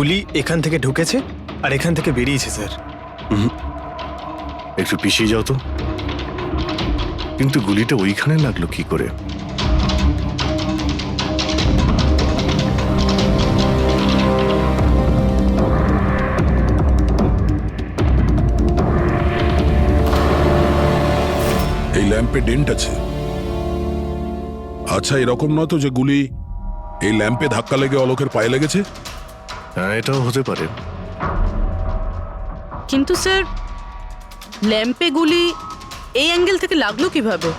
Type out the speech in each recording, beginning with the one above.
গুলি এখান থেকে ঢুকেছে আর এখান থেকে বেরিয়েছে স্যার। একটু পিছিয়ে যাও তো। কিন্তু গুলিটা ওইখানে লাগলো কি করে? এই ল্যাম্পে ডেন্ট আছে। আচ্ছা, এরকম নয় তো যে গুলি এই ল্যাম্পে ধাক্কা লেগে অলোকের পায়ে লেগেছে? হ্যাঁ, এটাও হতে পারে। কিন্তু স্যার ল্যাম্পে গুলি এই অ্যাঙ্গেল থেকে লাগলো কিভাবে?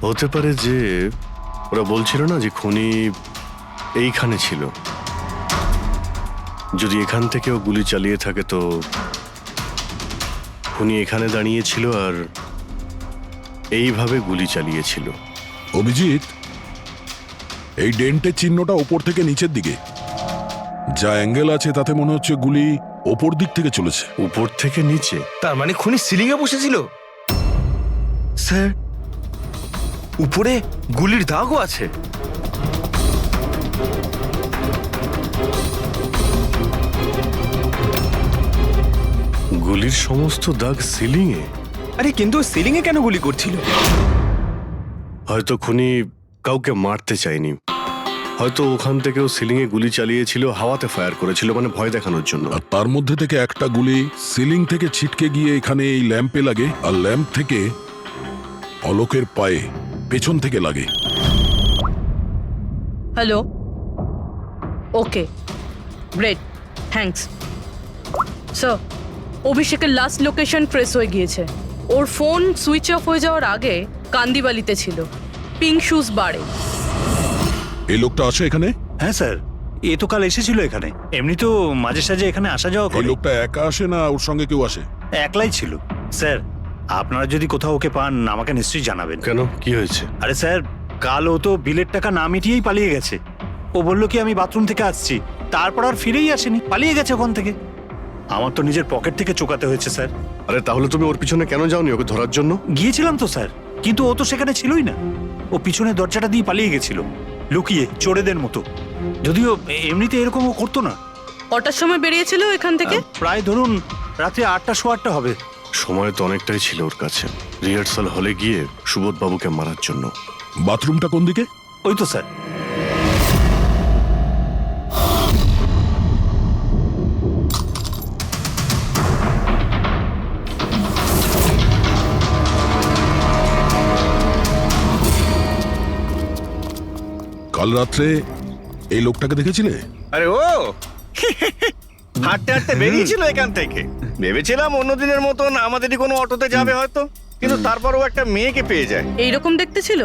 হতে পারে যে ওরা বলছিল না যে খুনি এইখানে ছিল। যদি এখান থেকেও গুলি চালিয়ে থাকে তো খুনি এখানে দাঁড়িয়েছিল আর এইভাবে গুলি চালিয়েছিল। অভিজিৎ, এই ডেন্টের চিহ্নটা ওপর থেকে নিচের দিকে। যা অ্যাঙ্গেল আছে তাতে মনে হচ্ছে গুলি ওপর দিক থেকে চলেছে। উপর থেকে নিচে? তার মানে খুনি সিলিং এ বসেছিল। স্যার, উপরে গুলির দাগও আছে। গুলির সমস্ত দাগ সিলিংয়ে? আরে কিন্তু সিলিং এ কেন গুলি করছিল? হয়তো খুনি কাউকে মারতে চায়নি। হয়তো ওখান থেকেও সিলিংয়ে গুলি চালিয়েছিল, হাওয়াতে ফায়ার করেছিল, মানে ভয় দেখানোর জন্য। আর তার মধ্যে থেকে একটা গুলি সিলিং থেকে ছিটকে গিয়ে এখানে এই ল্যাম্পে লাগে, আর ল্যাম্প থেকে অলোকের পায়ে পেছন থেকে লাগে। হ্যালো, ওকে, গ্রেট, থ্যাঙ্কস স্যার। অভিষেকের লাস্ট লোকেশন ট্রেস হয়ে গিয়েছে। ওর ফোন সুইচ অফ হয়ে যাওয়ার আগে কান্দিবালিতে ছিল, পিঙ্ক শুজ বারে। এই লোকটা আসে এখানে? হ্যাঁ স্যার, এ তো কাল এসেছিল এখানে। এমনি তো মাঝে সাঝে এখানে আসা যাওয়া এই করে। লোকটা একা আসে না ওর সঙ্গে কেউ আসে? একলাই ছিল। স্যার, আপনারা যদি কোথাও ওকে পান আমাকে নিশ্চয়ই জানাবেন। কেন, কি হয়েছে? আরে স্যার, কাল ও তো বিলের টাকা না মিটিয়েই পালিয়ে গেছে। ও বলল কি আমি বাথরুম থেকে আসছি, তারপর আর ফিরেই আসেনি, পালিয়ে গেছে ওখান থেকে। আমার তো নিজের পকেট থেকে চোকাতে হয়েছে স্যার। আরে তাহলে তুমি ওর পিছনে কেন যাওনি ওকে ধরার জন্য? গিয়েছিলাম তো স্যার, কিন্তু ও তো সেখানে ছিলই না। ও পিছনে দরজাটা দিয়ে পালিয়ে গেছিল, লুকিয়ে, চোরেদের মতো। যদিও এমনিতে এরকম ও করতো না। কটার সময় বেরিয়েছিল এখান থেকে? প্রায় ধরুন রাত্রি 8টা, 8:15 হবে। সময় তো অনেকটাই ছিল ওর কাছে রিহার্সাল হলে গিয়ে সুবোধ বাবুকে মারার জন্য। বাথরুমটা কোন দিকে? ওই তো স্যার। কাল রাত্রে এই লোকটাকে দেখেছিলে? আরে ও হাঁটতে হাঁটতে বেরিয়েছিল এখান থেকে। ভেবেছিলাম অন্য দিনের মতন আমাদেরই কোনো অটোতে যাবে হয়তো, কিন্তু তারপরও একটা মেয়েকে পেয়ে যায়। এইরকম দেখতে ছিল?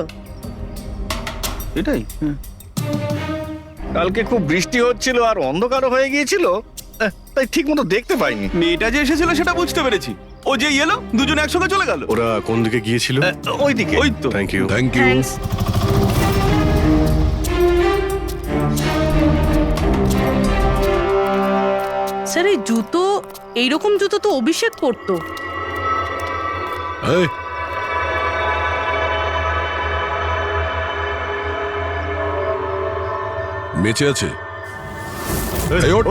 এটাই। কালকে খুব বৃষ্টি হচ্ছিল আর অন্ধকারও হয়ে গিয়েছিল, তাই ঠিক মতো দেখতে পাইনি। মেয়েটা যে এসেছিল সেটা বুঝতে পেরেছি। ও যে এলো দুজন একসঙ্গে চলে গেল। ওরা কোন দিকে গিয়েছিল? ওইদিকে। ওই তো। Thank you. Thank you. Thanks. Sir, এই জুতো, এইরকম জুতো তো অভিষেক পরতো। এই, বেঁচে আছে? এই, ওঠ,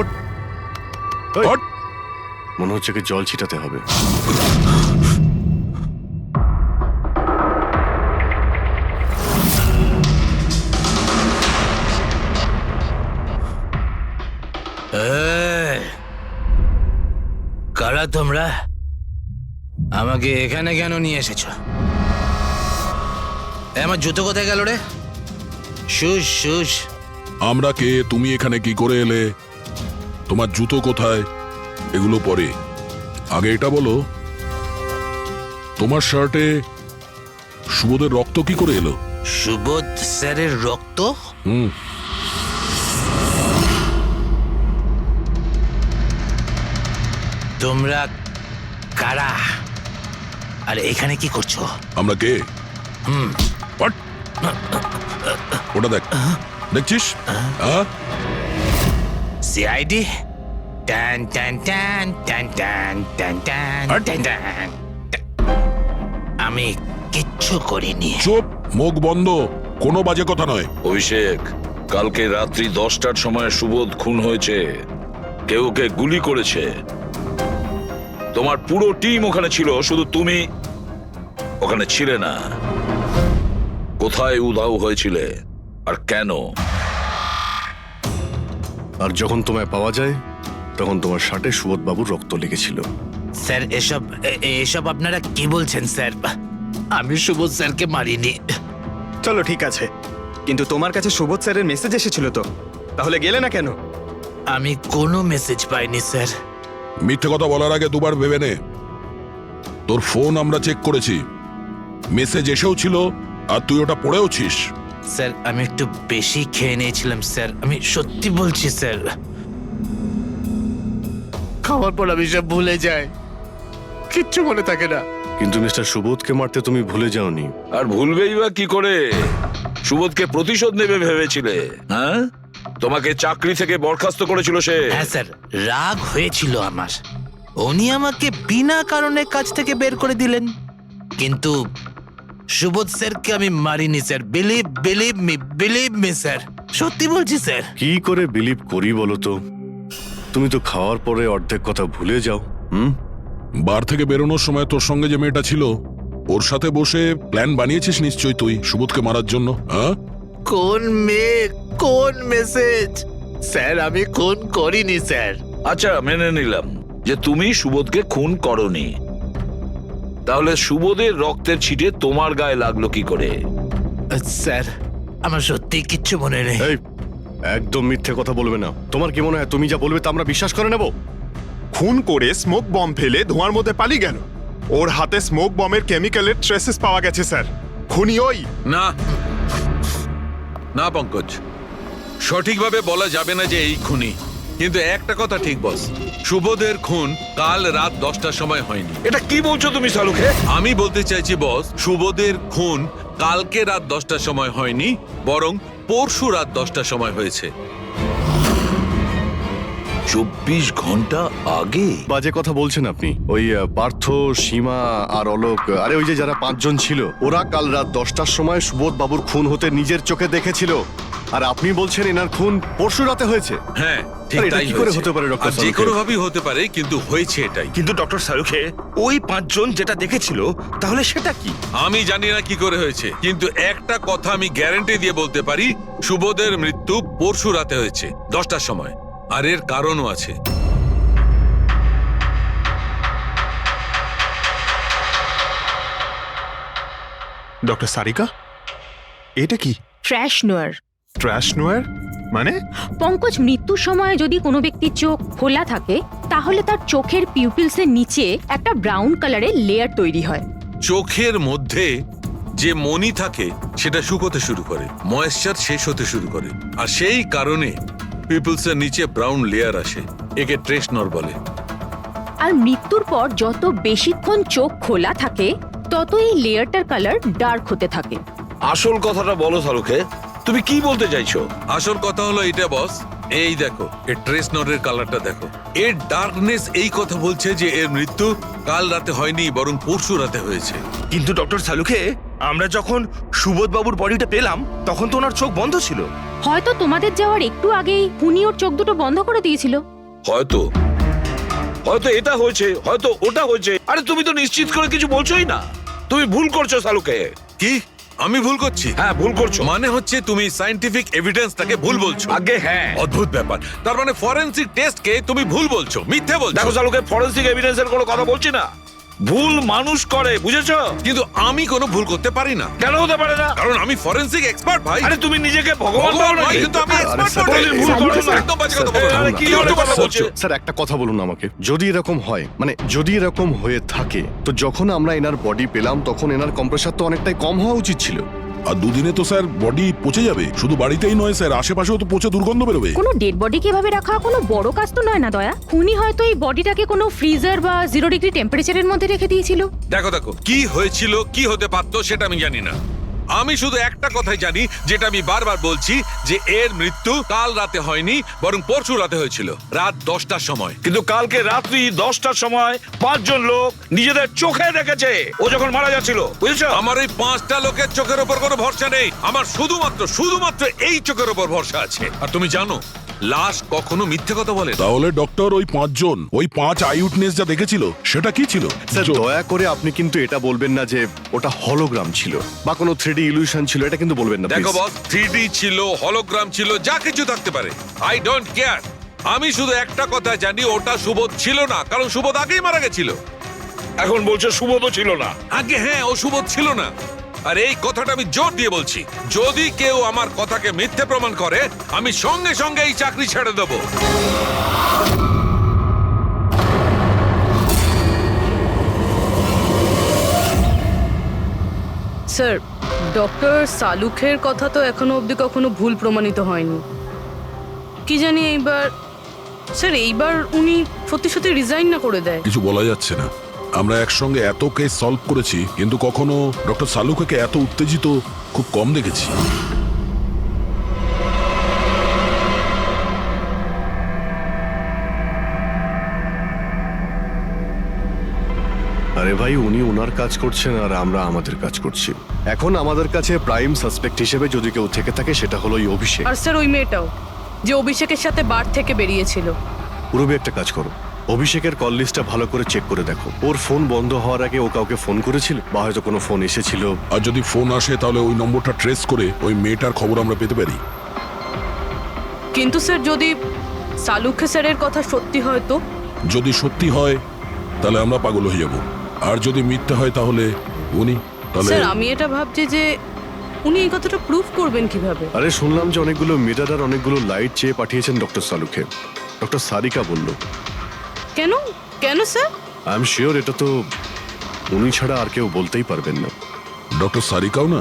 ওঠ। মনে হচ্ছে কি জল ছিটাতে হবে। কারা তোমরা? আমাকে এখানে কেন নিয়ে এসেছ? আমার জুতো কোথায় গেল রে? শুশ শুশ। আমরা কে, তুমি এখানে কি করে এলে, তোমার জুতো কোথায়, এগুলো পরে। আগে এটা বলো, তোমার শার্টে সুবোধের রক্ত কি করে এলো? সুবোধ স্যারের রক্ত? হুম। তোমরা কারা আর এখানে কি করছো? আমরা কে? What? ওটা দেখ, দেখছিস? সিআইডি? টান টান টান টান টান টান টান টান টান। আমি কিচ্ছু করিনি। চুপ, মুখ বন্ধ, কোনো বাজে কথা নয়। অভিষেক, কালকে রাত্রি 10টার সময় সুবোধ খুন হয়েছে, কেউ কে গুলি করেছে। তোমার পুরো টিম ওখানে ছিল, শুধু তুমি ওখানে ছিলে না। কোথায় উধাও হয়েছিলে আর কেন? আর যখন তোমায় পাওয়া যায় তখন তোমার শার্টে সুবোধ বাবুর রক্ত লেগেছিল। স্যার এসব আপনারা কি বলছেন স্যার? আমি সুবোধ স্যারকে মারিনি। চলো ঠিক আছে, কিন্তু তোমার কাছে সুবোধ স্যারের মেসেজ এসেছিল তো, তাহলে গেলে না কেন? আমি কোনো মেসেজ পাইনি স্যার। মিথ্যে কথা বলার আগে দুবার ভেবে নে। তোর ফোন আমরা চেক করেছি, মেসেজ এসেও ছিল আর তুই ওটা পড়েওছিস। স্যার আমি একটু বেশি খেয়ে নিয়েছিলাম স্যার, আমি সত্যি বলছি স্যার। খাওয়ার পর আমি সব ভুলে যাই, কিচ্ছু মনে থাকে না। কিন্তু মিস্টার সুবোধকে মারতে তুমি ভুলে যাওনি। আর ভুলবেই বা কি করে? সুবোধকে প্রতিশোধ নেবে ভেবেছিলে? হ্যাঁ, তোমাকে চাকরি থেকে বরখাস্ত করেছিল সে। হ্যাঁ স্যার, রাগ হয়েছিল আমার। উনি আমাকে বিনা কারণে কাজ থেকে বের করে দিলেন, কিন্তু সুবোধ স্যারকে আমি মারিনি স্যার। বিলিভ মি স্যার, সত্যি বলছি স্যার। কি করে বিলিভ করি বলো তো? তুমি তো খাওয়ার পরে অর্ধেক কথা ভুলে যাও। বার থেকে বেরোনোর সময় তোর সঙ্গে যে মেয়েটা ছিল ওর সাথে বসে প্ল্যান বানিয়েছিস নিশ্চয়ই তুই সুবোধকে মারার জন্য। হ্যাঁ, কোন মেয়ে, কোন মেসেজ? স্যার আমি খুন করিনি স্যার। আচ্ছা, মেনে নিলাম যে তুমি সুবোধকে খুন করনি, তাহলে সুবোধের রক্তের ছিটে তোমার গায়ে লাগলো কি করে? স্যার আমার সত্যি কিচ্ছু মনে নেই। এই, একদম মিথ্যে কথা বলবে না। তোমার কি মনে হয় তুমি যা বলবে তা আমরা বিশ্বাস করে নেব? খুন করে স্মোক বম ফেলে ধোঁয়ার মধ্যে পালিয়ে গেল। ওর হাতে স্মোক বমের কেমিক্যালের ট্রেসেস পাওয়া গেছে স্যার। খুনি ওই না না পঙ্কজ, সঠিকভাবে বলা যাবে না যে এই খুনি, কিন্তু একটা কথা ঠিক বস, সুবোধের খুন কাল রাত 10টার সময় হয়নি। এটা কি বলছো তুমি সালুকে? আমি বলতে চাইছি বস, সুবোধের খুন কালকে রাত 10টার সময় হয়নি, বরং পরশু রাত 10টার সময় হয়েছে। 24 ঘন্টা আগে? বাজে কথা বলছেন আপনি। ওই পার্থ, সীমা আর অলোক, আরে ওই যে যারা 5 জন ছিল, ওরা কাল রাত 10টার সময় সুবোধ বাবুর খুন হতে নিজের চোখে দেখেছিল। আর আপনি বলছেন এনার খুন পরশু রাতে হয়েছে? হ্যাঁ ঠিক আরে এটা তাই কি করে হয়েছে। হতে পারে ডক্টর আর যে সালুখে? কোনো ভাবেই হতে পারে, কিন্তু হয়েছে এটাই। কিন্তু ডক্টর সালুখে, ওই 5 জন যেটা দেখেছিল তাহলে সেটা কি? আমি জানি না কি করে হয়েছে, কিন্তু একটা কথা আমি গ্যারান্টি দিয়ে বলতে পারি, সুবোধের মৃত্যু পরশু রাতে হয়েছে 10টার সময়, আর এর কারণও আছে। ডক্টর সারিকা, এটা কি? ট্র্যাশ নোয়ার। ট্র্যাশ নোয়ার মানে? পঙ্কজ, মৃত্যুর সময় যদি কোনো ব্যক্তির চোখ খোলা থাকে তাহলে তার চোখের পিউপিলসের নিচে একটা ব্রাউন কালারের লেয়ার তৈরি হয়। চোখের মধ্যে যে মনি থাকে সেটা শুকোতে শুরু করে, ময়েশ্চার শেষ হতে শুরু করে, আর সেই কারণে পিপলসের নিচে ব্রাউন লেয়ার আসে। একে ট্রেশনর বলে। আর মৃত্যুর পর যত বেশিক্ষণ চোখ খোলা থাকে তত এই লেয়ারটার কালার ডার্ক হতে থাকে। আসল কথাটা বলো সালুকে, তুমি কি বলতে চাইছো? আসল কথা হলো এটা বস, এই দেখো এর ট্রেশনরের কালারটা দেখো, এর ডার্কনেস এই কথা বলছে যে এর মৃত্যু কাল রাতে হয়নি, বরং পরশু রাতে হয়েছে। কিন্তু ডক্টর সালুখে, আমরা যখন সুবোধ বাবুর বডিটা পেলাম তখন তো ওনার চোখ বন্ধ ছিল। হয়তো তোমাদের যাওয়ার একটু আগেই খুনি ওর চোখ দুটো বন্ধ করে দিয়েছিল। হয়তো এটা হয়েছে, হয়তো ওটা হয়েছে। আরে তুমি তো নিশ্চিত করে কিছু বলছোই না, তুমি ভুল করছো সালুকে। কি আমি ভুল করছি? হ্যাঁ ভুল করছো। মানে হচ্ছে তুমি সায়েন্টিফিক এভিডেন্সটাকে ভুল বলছো। আগে হ্যাঁ। অদ্ভুত ব্যাপার, তার মানে ফরেনসিক টেস্টকে তুমি ভুল বলছো, মিথ্যে বলছো। দেখো সালুকে, ফরেনসিক এভিডেন্সের কোনো কথা বলছি না, ভুল মানুষ করে, বুঝেছো? কিন্তু আমি কোনো ভুল করতে পারি না। কেন হতে পারে না? কারণ আমি ফরেনসিক এক্সপার্ট ভাই। আরে তুমি নিজেকে ভগবান ভাবো নাকি? কিন্তু আমি এক্সপার্ট স্যার, বটে। ভুল করো না। একদম বাজে কথা বলো না। আরে কি ধরনের কথা বলছো? স্যার একটা কথা বলুন আমাকে, যদি এরকম হয়, মানে যদি এরকম হয়ে থাকে, তো যখন আমরা এনার বডি পেলাম তখন এনার কম্প্রেসার তো অনেকটাই কম হওয়া উচিত ছিল। আর দুদিনে তো স্যার বডি পচে যাবে। শুধু বাড়িতেই নয় স্যার, আশেপাশেও তো পচে দুর্গন্ধ বেরোবে। কোনো ডেড বডিকে এভাবে রাখা কোনো বড় কাজ তো নয় না দয়া। খুনি হয়তো এই বডিটাকে কোনো ফ্রিজার বা 0 ডিগ্রি টেম্পারেচারের মধ্যে রেখে দিয়েছিল। দেখো কি হয়েছিল, কি হতে পারতো সেটা আমি জানি না। আমি শুধু একটা কথাই জানি, যেটা আমি বারবার বলছি, যে এর মৃত্যু কাল রাতে হয়নি, বরং পরশু রাতে হয়েছিল, রাত 10টার সময়। কিন্তু কালকে রাত্রি 10টার সময় 5 জন লোক নিজেদের চোখে দেখেছে ও যখন মারা যাচ্ছিল, বুঝেছো? আমার এই 5টা লোকের চোখের ওপর কোনো ভরসা নেই। আমার শুধুমাত্র এই চোখের ওপর ভরসা আছে। আর তুমি জানো, লাশ কখনো মিথ্যে কথা বলে না। তাহলে ডক্টর ওই 5 জন, ওই 5 আই উইটনেস যা দেখেছিল সেটা কি ছিল? স্যার দয়া করে আপনি কিন্তু এটা বলবেন না যে ওটা হলোগ্রাম ছিল বা কোনো 3D ইলিউশন ছিল, এটা কিন্তু বলবেন না দেখো please। বস, 3D ছিল, হলোগ্রাম ছিল, যা কিছু থাকতে পারে, আই ডোন্ট কেয়ার। আমি শুধু একটা কথা জানি, ওটা সুবোধ ছিল না, কারণ সুবোধ আগেই মারা গেছিল। এখন বলছে সুবোধও ছিল না। আগে হ্যাঁ, ও সুবোধ ছিল না। আর এই কথাটা আমি জোর দিয়ে বলছি, যদি কেউ আমার কথাকে মিথ্যে প্রমাণ করে, আমি সঙ্গে সঙ্গে এই চাকরি ছেড়ে দেবো। স্যার, ডক্টর সালুখের কথা তো এখনো অবধি কখনো ভুল প্রমাণিত হয়নি। কি জানি এইবার উনি সত্যি সত্যি রিজাইন না করে দেয়। কিছু বলা যাচ্ছে না। আমরা একসঙ্গে এত কেস সলভ করেছি, কিন্তু কখনো ডক্টর সালুকে এত উত্তেজিত খুব কম দেখেছি। আরে ভাই, উনি ওনার কাজ করছেন আর আমরা আমাদের কাজ করছি। এখন আমাদের কাছে প্রাইম সাসপেক্ট হিসেবে যদি কেউ থেকে থাকে, সেটা হলো ওই অভিষেক। আর স্যার ওই মেয়েটাও, যে অভিষেকের সাথে বার থেকে বেরিয়েছিল। পুরবি একটা কাজ করো, অভিষেকের কল লিস্টটা ভালো করে চেক করে দেখো। ওর ফোন বন্ধ হওয়ার আগে ও কাউকে ফোন করেছিল বা হয়তো কোনো ফোন এসেছিল। আর যদি ফোন আসে তাহলে ওই নম্বরটা ট্রেস করে ওই মেয়েটার খবর আমরা পেতে পারি। কিন্তু স্যার, যদি সালুখে স্যারের কথা সত্যি হয় তো? যদি সত্যি হয় তাহলে আমরা পাগল হয়ে যাব, আর যদি মিথ্যা হয় তাহলে উনি, তাহলে স্যার আমি এটা ভাবছি যে উনি এই কথাটা প্রুফ করবেন কিভাবে? আরে শুনলাম যে অনেকগুলো মিটার আর অনেকগুলো লাইট চেয়ে পাঠিয়েছেন ডক্টর সালুকে। ডক্টর সারিকা বলল। কেন কেন স্যার? আই এম শিওর এটা তো উনি ছাড়া আর কেউ বলতেই পারবেন না। ডক্টর সারিকাও না?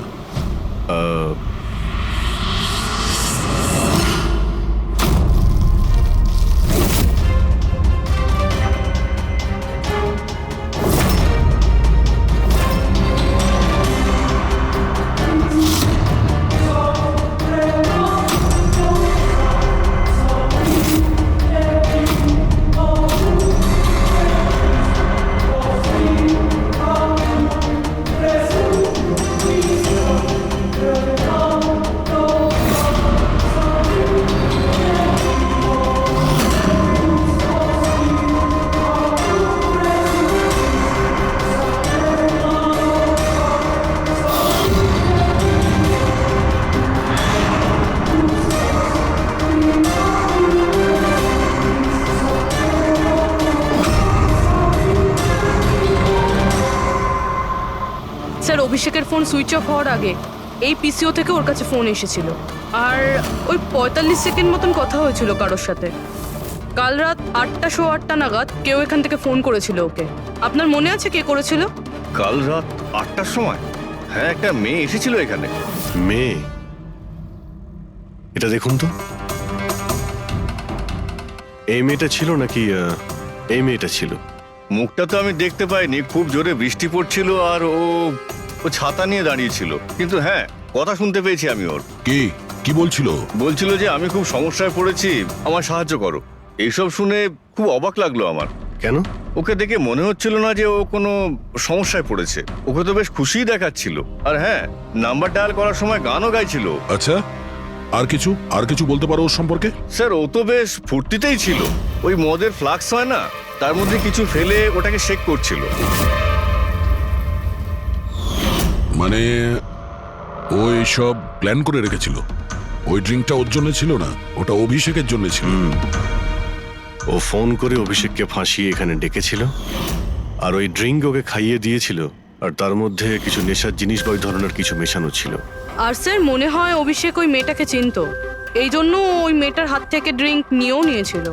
স্যার, অভিষেকের ফোন সুইচ অফ হওয়ার আগে এই পিসিও থেকে ওর কাছে ফোন এসেছিল, আর ওই 45 সেকেন্ড মতন কথা হয়েছিল কারোর সাথে। কাল রাত 8:08 নাগাদ কেউ এখান থেকে ফোন করেছিল ওকে। আপনার মনে আছে কে করেছিল? কাল রাত 8টার সময়? হ্যাঁ, একটা মেয়ে এসেছিল এখানে। মেয়ে? এটা দেখুন তো, এই মেয়েটা ছিল নাকি এই মেয়েটা ছিল? মুখটা তো আমি দেখতে পাইনি, খুব জোরে বৃষ্টি পড়ছিল আর ও ছাতা নিয়ে দাঁড়িয়েছিল। কিন্তু হ্যাঁ, কথা শুনতে পেয়েছি আমি ওর। কি বলছিল? বলছিল যে আমি খুব সমস্যায় পড়েছি, আমার সাহায্য করো। এইসব শুনে খুব অবাক লাগলো আমার। কেন? ওকে দেখে মনে হচ্ছিল না যে ও কোনো সমস্যায় পড়েছে। ওকে তো বেশ খুশিই দেখাচ্ছিল। আর হ্যাঁ, নাম্বার ডায়াল করার সময় গানও গাইছিল। আচ্ছা, আর কিছু বলতে পারো ওর সম্পর্কে? স্যার, ও তো বেশ ফুর্তিতেই ছিল। ওই মদের ফ্লাক্স হয় না, তার মধ্যে কিছু ফেলে ওটাকে শেক করছিল। মানে ও সব প্ল্যান করে রেখেছিল? ওই ড্রিঙ্কটা ওর জন্য ছিল না, ওটা অভিষেকের জন্য ছিল। ও ফোন করে অভিষেককে ফাঁসিয়ে এখানে ডেকেছিল, আর ওই ড্রিঙ্ক ওকে খাইয়ে দিয়েছিল, আর তার মধ্যে কিছু নেশার জিনিস বা ওই ধরনের কিছু মেশানো ছিল। আর স্যার মনে হয় অভিষেক ওই মেয়েটাকে চিনতো, এই জন্য ওই মেয়েটার হাত থেকে ড্রিঙ্ক নিয়েও নিয়েছিল,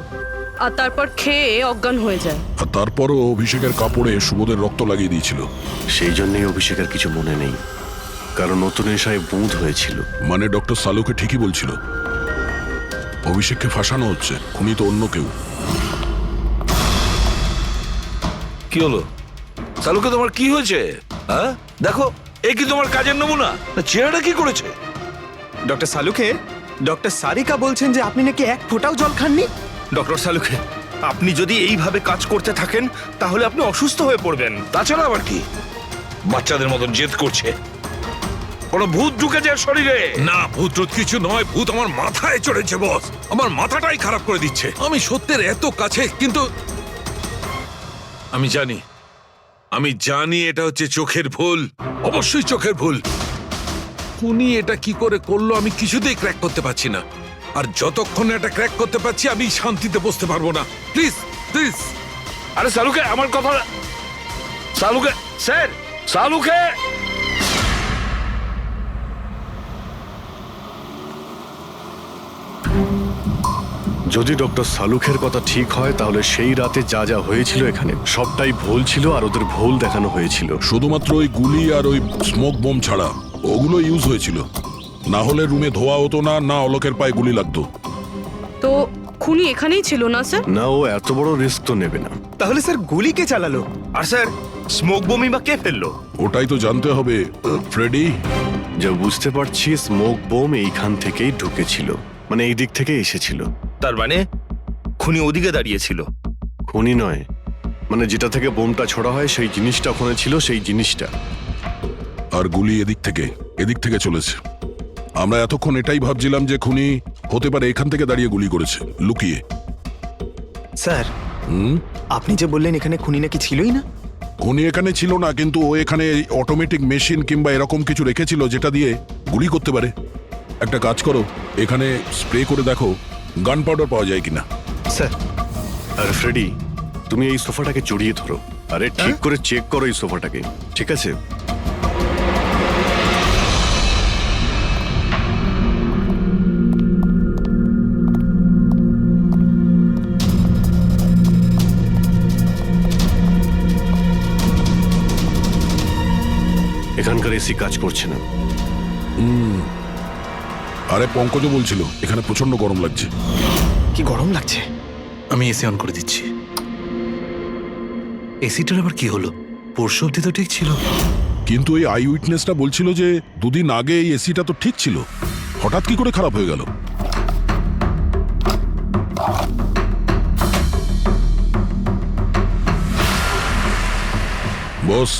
আর তারপর খেয়ে অজ্ঞান হয়ে যায়। আর তারপরও অভিষেকের কাপড়ে সুবোধের রক্ত লাগিয়ে দিয়েছিল। সেই জন্যই অভিষেকের কিছু মনে নেই, কারণ নতুন নেশায় বুঁদ হয়েছিল। মানে ডক্টর সালুকে ঠিকই বলছিল, অভিষেককে ফাঁসানো হচ্ছে, খুনি তো অন্য কেউ। কি হলো সালুকে, তোমার কি হয়েছে? হ্যাঁ, দেখো এ কি তোমার কাজের নমুনা? চেহারাটা কি করেছে? ডক্টর সালুকে, ডক্টর সারিকা বলছেন যে আপনি নাকি এক ফোঁটাও জল খাননি। ডক্টর সালুকে, আপনি যদি এইভাবে কাজ করতে থাকেন তাহলে আপনি অসুস্থ হয়ে পড়বেন। তাছাড়া আবার কি বাচ্চাদের মতন জেদ করছে? কোনো ভূত ঢুকেছে এর শরীরে? না, ভূত টুত কিছু নয়, ভূত আমার মাথায় চড়েছে বস। আমার মাথাটাই খারাপ করে দিচ্ছে। আমি সত্যের এত কাছে, কিন্তু আমি জানি এটা হচ্ছে চোখের ভুল, অবশ্যই চোখের ভুল। উনি এটা কি করে করলো আমি কিছুতেই ক্র্যাক করতে পারছি না। আর যতক্ষণ এটা ক্র্যাক করতে পারছি আমি শান্তিতে বসতে পারবো না। Please please. আরে সালুকে, আমার কথা। সালুকে স্যার, সালুকে। যদি ডক্টর সালুখের কথা ঠিক হয় তাহলে সেই রাতে যা যা হয়েছিল এখানে সবটাই ভুল ছিল, আর ওদের ভুল দেখানো হয়েছিল। শুধুমাত্র ওই গুলি আর ওই স্মোক বোম ছাড়া ওগুলো ইউজ হয়েছিল। না হলে রুমে ধোয়া হতো না, না অলোকের পায়ে গুলি লাগতো। তো খুনি এখানেই ছিল না স্যার? না, ও এত বড় রিস্ক তো নেবে না। তাহলে স্যার গুলি কে চালালো? আর স্যার, স্মোক বোমই বা কে ফেললো? ওটাই তো জানতে হবে ফ্রেডি। যা বুঝতে পারছি স্মোক বোম এইখান থেকেই ঢুকেছিল, মানে এই দিক থেকে এসেছিল। তার মানে খুনি ওদিকে দাঁড়িয়েছিল? খুনি নয়, মানে যেটা থেকে বোমটা ছোড়া হয় সেই জিনিসটা ওখানে ছিল, সেই জিনিসটা। আর গুলি এদিক থেকে চলেছে। আমরা এতক্ষণ এটাই ভাবছিলাম যে খুনি হতে পারে এখান থেকে দাঁড়িয়ে গুলি করেছে লুকিয়ে। স্যার, আপনি যে বললেন এখানে খুনি নাকি ছিলই না। খুনি এখানে ছিল না, কিন্তু ও এখানে অটোমেটিক মেশিন কিংবা এরকম কিছু রেখেছিল যেটা দিয়ে গুলি করতে পারে। একটা কাজ করো, এখানে স্প্রে করে দেখো গান পাউডার পাওয়া যায় কিনা। স্যার, আর ফ্রেডি, তুমি এই সোফাটাকে জড়িয়ে ধরো। আরে ঠিক করে চেক করো এই সোফাটাকে, ঠিক আছে? এখানকার এসি কাজ করছে না। আরে পঙ্কজ বলছিল এখানে প্রচন্ড গরম লাগছে। কি গরম লাগছে? আমি এসি অন করে দিচ্ছি। এসিটার আবার কি হলো? পরশু অব্দি তো ঠিক ছিল। কিন্তু এই আই উইটনেসটা বলছিল যে দুদিন আগে এই এসিটা তো ঠিক ছিল, হঠাৎ কি করে খারাপ হয়ে গেল? বস,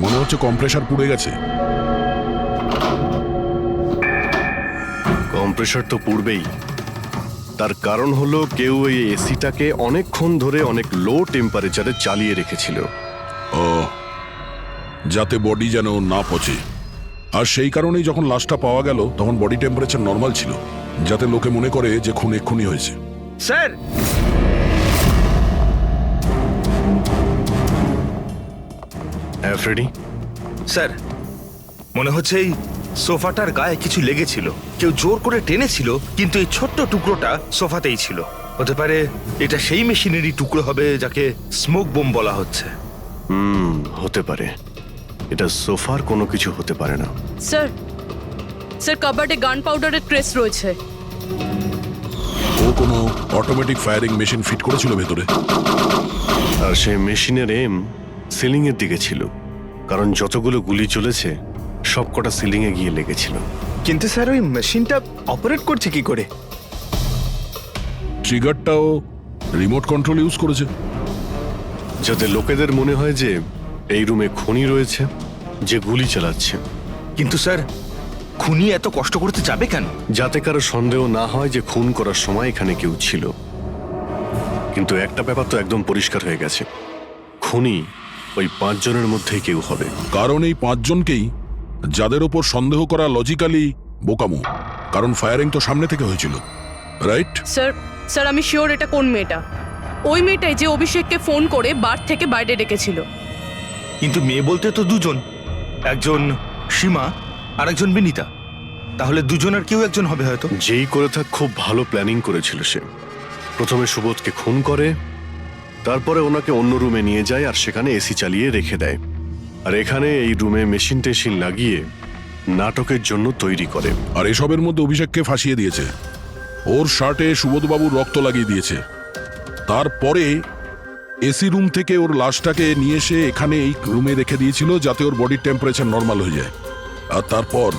মনে হচ্ছে কম্প্রেসার পুড়ে গেছে। কম্প্রেসার তো পুড়বেই, তার কারণ হলো কেউ এই এসিটাকে অনেকক্ষণ ধরে অনেক লো টেম্পারেচারে চালিয়ে রেখেছিল। ও, যাতে বডি যেন না পচে। আর সেই কারণেই যখন লাশটা পাওয়া গেল তখন বডি টেম্পারেচার নর্মাল ছিল, যাতে লোকে মনে করে যে খুন এক্ষুনি হয়েছে। স্যার, হ্যাঁ ফ্রেডি? স্যার, মনে হচ্ছে এই সোফাটার গায়ে কিছু লেগেছিল, কেউ জোর করে টেনেছিল, কিন্তু এই ছোট্ট টুকরোটা সোফাতেই ছিল। হতে পারে এটা সেই মেশিনেরই টুকরো হবে যাকে স্মোক বোম বলা হচ্ছে। হতে পারে। এটা সোফার কোনো কিছু হতে পারে না। স্যার কাবার্ডে গান পাউডারের ট্রেস রয়েছে। ও কোনো অটোমেটিক ফায়ারিং মেশিন ফিট করেছিল ভেতরে। আর সেই মেশিনের এম সিলিং এর দিকে ছিল, কারণ যতগুলো গুলি চলেছে সবকটা সিলিং এ গিয়ে লেগেছিল। কিন্তু স্যার ওই মেশিনটা অপারেট করছে কি করে? ট্রিগারটাও রিমোট কন্ট্রোল ইউজ করেছে, যাতে লোকেদের মনে হয় যে এই রুমে খুনি রয়েছে যে গুলি চালাচ্ছে। কিন্তু স্যার, খুনি এত কষ্ট করতে যাবে কেন? যাতে কারো সন্দেহ না হয় যে খুন করার সময় এখানে কেউ ছিল। কিন্তু একটা ব্যাপার তো একদম পরিষ্কার হয়ে গেছে, খুনি ওই 5 জনের মধ্যেই কেউ হবে। কারণ এই 5 জনকেই যাদের ওপর সন্দেহ করা লজিক্যালি বোকামো, কারণ ফায়ারিং তো সামনে থেকে হয়েছিল, রাইট? স্যার আমি শিওর এটা কোন মেয়েটা। ওই মেয়েটাই যে অভিষেককে ফোন করে বার থেকে বাইরে ডেকেছিল। কিন্তু মেয়ে বলতে তো দুজন, একজন সীমা আর একজন বিনীতা। তাহলে দুজনের কেউ একজন হবে হয়তো। যেই করে থাক খুব ভালো প্ল্যানিং করেছিল সে। প্রথমে সুবোধকে খুন করে, তারপরে ওনাকে অন্য রুমে নিয়ে যায় আর সেখানে এসি চালিয়ে রেখে দেয়। আর এখানে এই রুমে মেশিন টেশিন লাগিয়ে নাটকের জন্য তৈরি করে। আর এসবের মধ্যে অভিষেককে ফাঁসিয়ে দিয়েছে, ওর শার্টে সুবোধবাবুর রক্ত লাগিয়ে দিয়েছে। তারপরে এসি রুম থেকে ওর লাশটাকে নিয়ে এসে এখানে এই রুমে রেখে দিয়েছিল যাতে ওর বডির টেম্পারেচার নর্মাল হয়ে যায়। আর তারপর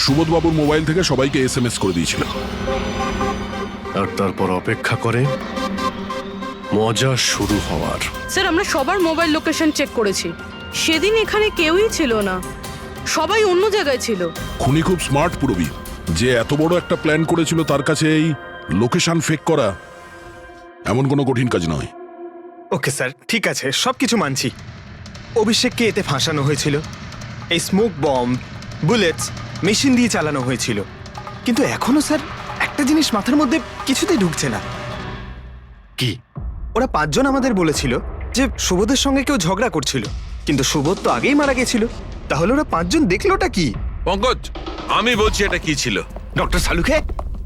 সুবোধবাবুর মোবাইল থেকে সবাইকে এসএমএস করে দিয়েছিল। আর তারপর অপেক্ষা করে মজা শুরু হওয়ার। স্যার আমরা সবার মোবাইল লোকেশন চেক করেছি, সেদিন এখানে কেউই ছিল না, সবাই অন্য জায়গায় ছিল। খুনি খুব স্মার্ট পুরবি, যে এত বড় একটা প্ল্যান করেছিল তার কাছে এই লোকেশন ফেক করা এমন কোনো কঠিন কাজ নয়। ওকে স্যার, ঠিক আছে, সবকিছু মানছি। অভিষেককে এতে ফাঁসানো হয়েছিল, এই স্মোক বম্ব, বুলেটস, মেশিন দিয়ে চালানো হয়েছিল। কিন্তু এখনো স্যার একটা জিনিস মাথার মধ্যে কিছুতেই ঢুকছে না। কি? ওরা 5 জন আমাদের বলেছিল যে সুবোধের সঙ্গে কেউ ঝগড়া করছিল, কিন্তু সুবোধ তো আগেই মারা গেছিল। তাহলে ওরা 5 জন দেখলোটা কি? পঙ্কজ, আমি বলছি এটা কি ছিল। ডক্টর সালুখে,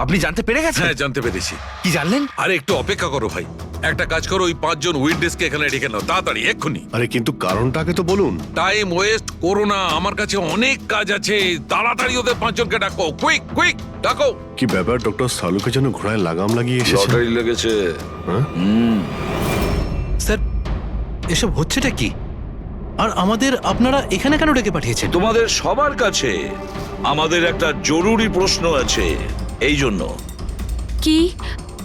আপনি জানতে পেরে গেছেন? হ্যাঁ, জানতে পেরেছি। কি জানলেন? আরে একটু অপেক্ষা করো ভাই, একটা কাজ করো, ওই 5 জন উইটনেসকে এখানে ডেকে নাও তাড়াতাড়ি, এক্ষুনি। আরে কিন্তু কারণটাকে তো বলুন। টাইম ওয়েস্ট করো না, আমার কাছে অনেক কাজ আছে। তাড়াতাড়ি ওদের 5 জনকে ডাকো, কুইক কুইক ডাকো। কি ব্যাপার, ডক্টর সালুকে যেন ঘোড়ায় লাগাম লাগিয়ে এসেছে। লটারি লেগেছে। স্যার, এসব হচ্ছেটা কি? আর আমাদের আপনারা এখানে কেন ডেকে পাঠিয়েছেন? তোমাদের সবার কাছে আমাদের একটা জরুরি প্রশ্ন আছে, এই জন্য। কি?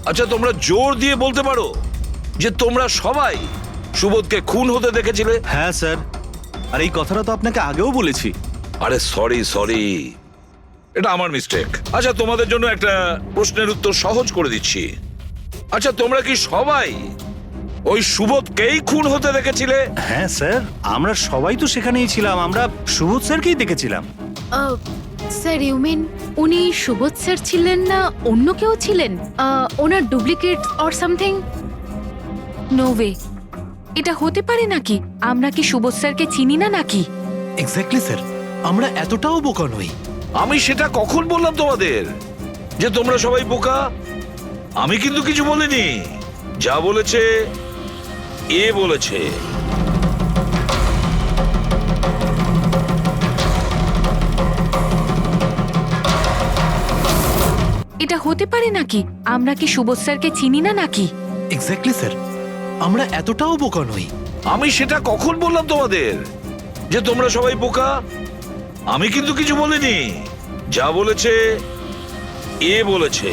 আচ্ছা, তোমরা জোর দিয়ে বলতে পারো যে তোমরা সবাই সুবোধকে খুন হতে দেখেছিলে? হ্যাঁ স্যার, আর এই কথাটা তো আপনাকে আগেও বলেছি। আরে সরি, এটা আমার মিস্টেক। আচ্ছা, তোমাদের জন্য একটা প্রশ্নের উত্তর সহজ করে দিচ্ছি। আচ্ছা, তোমরা কি সবাই ওই সুবোধকেই খুন হতে দেখেছিলে? হ্যাঁ স্যার, আমরা সবাই তো সেখানেই ছিলাম, আমরা সুবোধ স্যারকেই দেখেছিলাম। স্যার, ইউ মিন উনি সুবোধ স্যার ছিলেন না অন্য কেউ ছিলেন? ওনার duplicate or something? No way, এটা হতে পারে নাকি? আমরা কি সুবোধ স্যারকে চিনি না নাকি? এক্স্যাক্টলি স্যার, আমরা এতটাও বোকা নই। আমি সেটা কখন বললাম তোমাদের যে তোমরা সবাই বোকা? আমি কিন্তু কিছু বলিনি, যা বলেছে এ বলেছে। এটা হতে পারে নাকি? আমরা কি সুবোধ স্যারকে চিনি না নাকি? এক্স্যাক্টলি স্যার, আমরা এতটাও বোকা নই। আমি সেটা কখন বললাম তোমাদের যে তোমরা সবাই বোকা? আমি কিন্তু কিছু বলিনি, যা বলেছে এ বলেছে।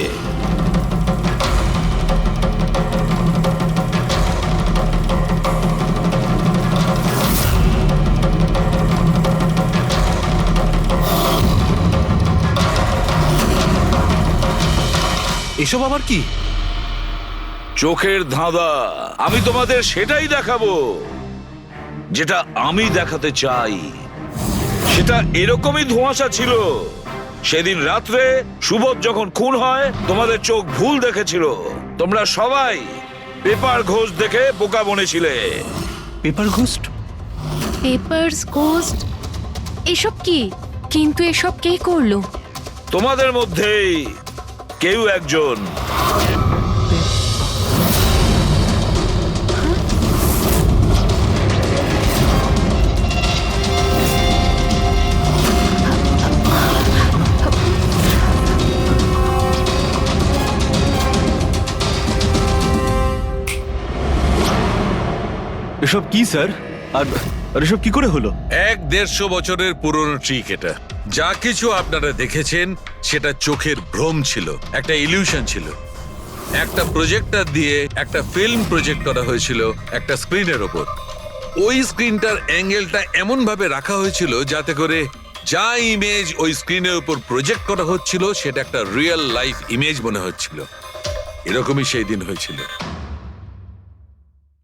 এসব আবার কি? চোখের ধাঁধা। আমি তোমাদের সেটাই দেখাবো যেটা আমি দেখাতে চাই। সেটা এরকমই ধোঁয়াশা ছিল। সেদিন রাত্রে সুবোধ যখন খুন হয়, তোমাদের চোখ ভুল দেখেছিল। তোমরা সবাই পেপার ঘোষ দেখে বোকা বনেছিলে। Paper ghost? Papers ghost? এসব কি? কিন্তু এসব কে করলো? তোমাদের মধ্যেই কেউ একজন। এসব কি স্যার? আর এসব কি করে হলো? 150 বছরের পুরনো ট্রিক এটা। যা কিছু আপনারা দেখেছেন সেটা চোখের ভ্রম ছিল, একটা ইলিউশন ছিল। একটা প্রজেক্টর দিয়ে একটা ফিল্ম প্রজেক্ট করা হয়েছিল একটা স্ক্রিনের ওপর। ওই স্ক্রিনটার অ্যাঙ্গেলটা এমন ভাবে রাখা হয়েছিল যাতে করে যা ইমেজ ওই স্ক্রিনের উপর প্রজেক্ট করা হচ্ছিল সেটা একটা রিয়েল লাইফ ইমেজ মনে হচ্ছিল। এরকমই সেই দিন হয়েছিল।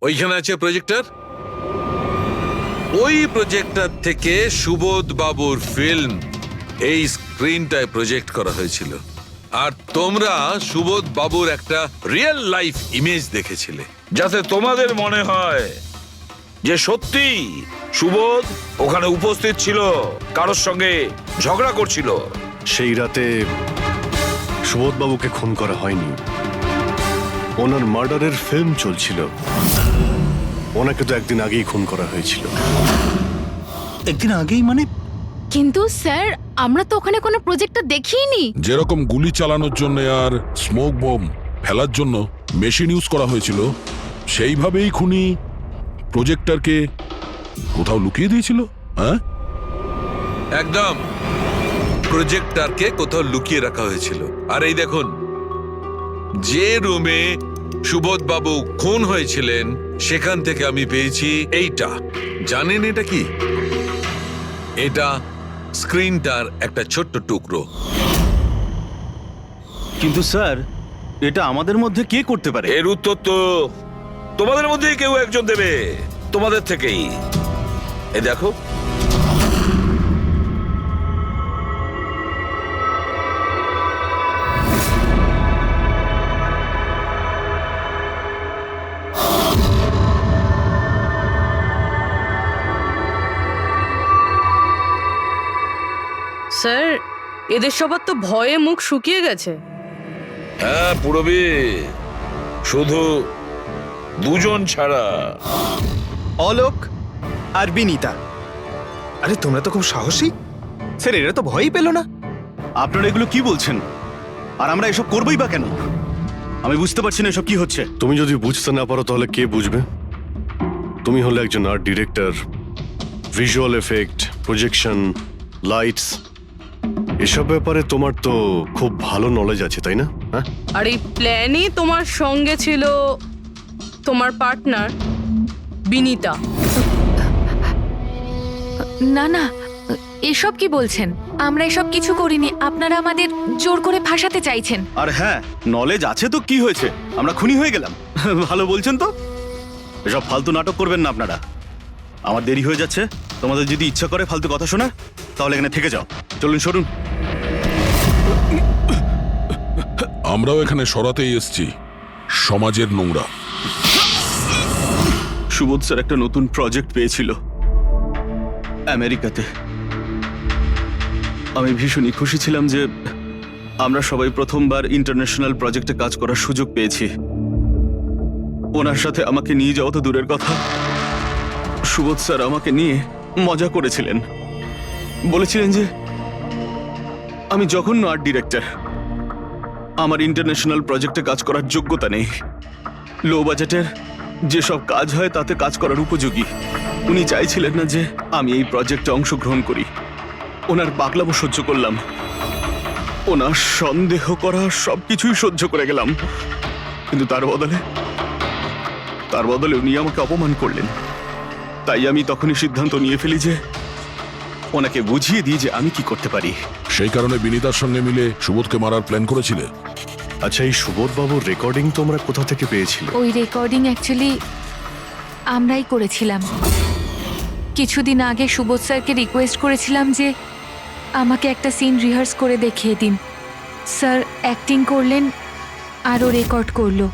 ওইখানে আছে প্রজেক্টর। ওই প্রজেক্টর থেকে সুবোধ বাবুর ফিল্ম এই স্ক্রিনটায় প্রজেক্ট করা হয়েছিল। আর তোমরা সুবোধ বাবুর একটা রিয়েল লাইফ ইমেজ দেখেছিলে, যাতে তোমাদের মনে হয় যে সত্যি সুবোধ ওখানে উপস্থিত ছিল, কারোর সঙ্গে ঝগড়া করছিল। সেই রাতে সুবোধবাবুকে খুন করা হয়নি, ওনার মার্ডারের ফিল্ম চলছিল। ওনাকে তো একদিন আগেই খুন করা হয়েছিল। একদিন আগেই মানে? কিন্তু স্যার, আমরা তো ওখানে কোনো প্রজেক্টর দেখিনি। যেরকম গুলি চালানোর জন্য আর স্মোক বম ফেলার জন্য মেশিন ইউজ করা হয়েছিল, সেইভাবেই খুনি প্রজেক্টরকে কোথাও লুকিয়ে দিয়েছিল? হ্যাঁ, একদম প্রজেক্টরকে কোথাও লুকিয়ে রাখা হয়েছিল। আর এই দেখুন, যে রুমে সুবোধ বাবু খুন হয়েছিলেন সেখান থেকে আমি পেয়েছি এইটা। জানেন এটা কি? এটা স্ক্রিনটার একটা ছোট্ট টুকরো। কিন্তু স্যার, এটা আমাদের মধ্যে কে করতে পারে? এর উত্তর তো তোমাদের মধ্যেই কেউ একজন দেবে, তোমাদের থেকেই। এ দেখো, স্যার, এদের সবার তো ভয়ে মুখ শুকিয়ে গেছে। হ্যাঁ পুরবী, শুধু দুজন ছাড়া। অলোক আর বিনীতা। আরে তোমরা তো খুব সাহসী স্যার, এরা তো ভয়ই পেল না। আপনারা এগুলো কি বলছেন? আর আমরা এসব করবোই বা কেন? আমি বুঝতে পারছি না এসব কি হচ্ছে। তুমি যদি বুঝতে না পারো তাহলে কে বুঝবে? তুমি হলে একজন art director, visual effect, projection, lights, এসব ব্যাপারে তোমার তো খুব ভালো নলেজ আছে, তাই না? হ্যাঁ, আর এই প্ল্যানই তোমার সঙ্গে ছিল তোমার পার্টনার বিনীতা। না না, এসব কি বলছেন? আমরা এসব কিছু করিনি। আপনারা আমাদের জোর করে ফাঁসাতে চাইছেন। আর হ্যাঁ, নলেজ আছে তো কি হয়েছে? আমরা খুনি হয়ে গেলাম। ভালো বলছেন তো। এসব ফালতু নাটক করবেন না আপনারা। আমার দেরি হয়ে যাচ্ছে। তোমাদের যদি ইচ্ছা করে ফালতু কথা শোনা, তাহলে এখানে থেকে যাও। চলুন, সরুন। আমরাও এখানে সরাতেই এসছি সমাজের নোংরা। সুবোধ স্যার একটা নতুন প্রজেক্ট পেয়েছিল আমেরিকাতে। আমি ভীষণই খুশি ছিলাম যে আমরা সবাই প্রথমবার ইন্টারন্যাশনাল প্রজেক্টে কাজ করার সুযোগ পেয়েছি। ওনার সাথে আমাকে নিয়ে যাওয়া তো দূরের কথা, সুবোধ স্যার আমাকে নিয়ে মজা করেছিলেন। বলেছিলেন যে আমি জঘন্য আর্ট ডিরেক্টর, আমার ইন্টারন্যাশনাল প্রজেক্টে কাজ করার যোগ্যতা নেই, লো বাজেটের যেসব কাজ হয় তাতে কাজ করার উপযোগী। উনি চাইছিলেন না যে আমি এই প্রজেক্টে অংশগ্রহণ করি। ওনার পাগলামো সহ্য করলাম, ওনার সন্দেহ করা সবকিছুই সহ্য করে গেলাম। কিন্তু তার বদলে উনি আমাকে অপমান করলেন। তাই আমি তখনই সিদ্ধান্ত নিয়ে ফেলি যে ওনাকে বুঝিয়ে দিই যে আমি কি করতে পারি। সেই কারণে বিনীতার সঙ্গে মিলে সুবোধকে মারার প্ল্যান করেছিলে? আচ্ছা, এই সুবোধ বাবুর রেকর্ডিং তোমরা কোথা থেকে পেয়েছিলে? ওই রেকর্ডিং অ্যাকচুয়ালি আমরাই করেছিলাম। কিছুদিন আগে সুবোধ স্যারকে রিকোয়েস্ট করেছিলাম যে আমাকে একটা সিন রিহার্স করে দেখিয়ে দিন। স্যার অ্যাক্টিং করলেন আর ও রেকর্ড করলো।